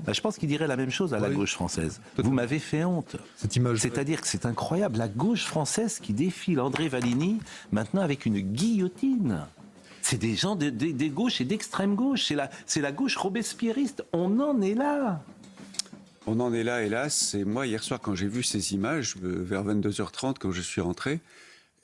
Bah, je pense qu'il dirait la même chose à la gauche française. Vous m'avez fait honte. Cette image. C'est-à-dire que c'est incroyable. La gauche française qui défile André Valigny maintenant avec une guillotine. C'est des gens des gauches et d'extrême gauche. C'est la gauche robespierriste. On en est là. On en est là, hélas. Et moi, hier soir, quand j'ai vu ces images, vers 22h30, quand je suis rentré,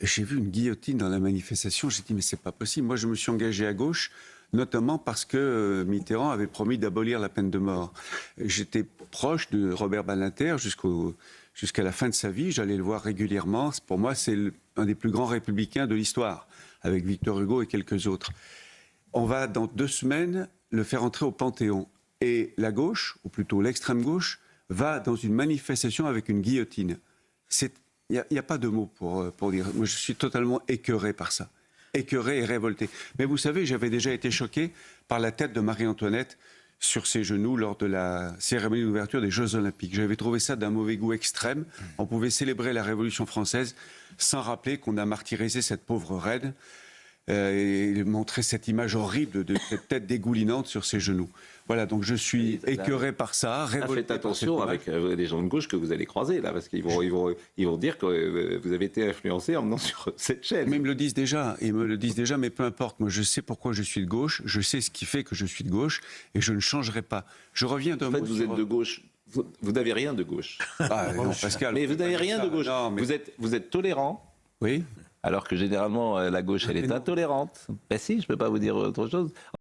j'ai vu une guillotine dans la manifestation. J'ai dit, mais c'est pas possible. Moi, je me suis engagé à gauche, notamment parce que Mitterrand avait promis d'abolir la peine de mort. J'étais proche de Robert Badinter jusqu'à la fin de sa vie. J'allais le voir régulièrement. Pour moi, c'est un des plus grands républicains de l'histoire, avec Victor Hugo et quelques autres. On va, dans 2 semaines, le faire entrer au Panthéon. Et la gauche, ou plutôt l'extrême gauche, va dans une manifestation avec une guillotine. Il n'y a pas de mots pour dire. Moi, je suis totalement écœuré par ça. Écœuré et révolté. Mais vous savez, j'avais déjà été choqué par la tête de Marie-Antoinette sur ses genoux lors de la cérémonie d'ouverture des Jeux Olympiques. J'avais trouvé ça d'un mauvais goût extrême. On pouvait célébrer la Révolution française sans rappeler qu'on a martyrisé cette pauvre reine et montrer cette image horrible de cette tête dégoulinante sur ses genoux. Voilà, donc je suis écœuré par ça, révolté. Faites attention avec les gens de gauche que vous allez croiser, là, parce qu'ils vont dire que vous avez été influencé en venant sur cette chaîne. Mais ils me le disent déjà, mais peu importe. Moi, je sais pourquoi je suis de gauche, je sais ce qui fait que je suis de gauche, et je ne changerai pas. Je reviens d'un mot. En fait, vous êtes de gauche. Vous n'avez rien de gauche. Ah, non, Pascal. Mais vous n'avez rien de gauche. Non, mais... Vous êtes tolérant. Oui. Alors que généralement, la gauche, elle est intolérante. Ben si, je ne peux pas vous dire autre chose.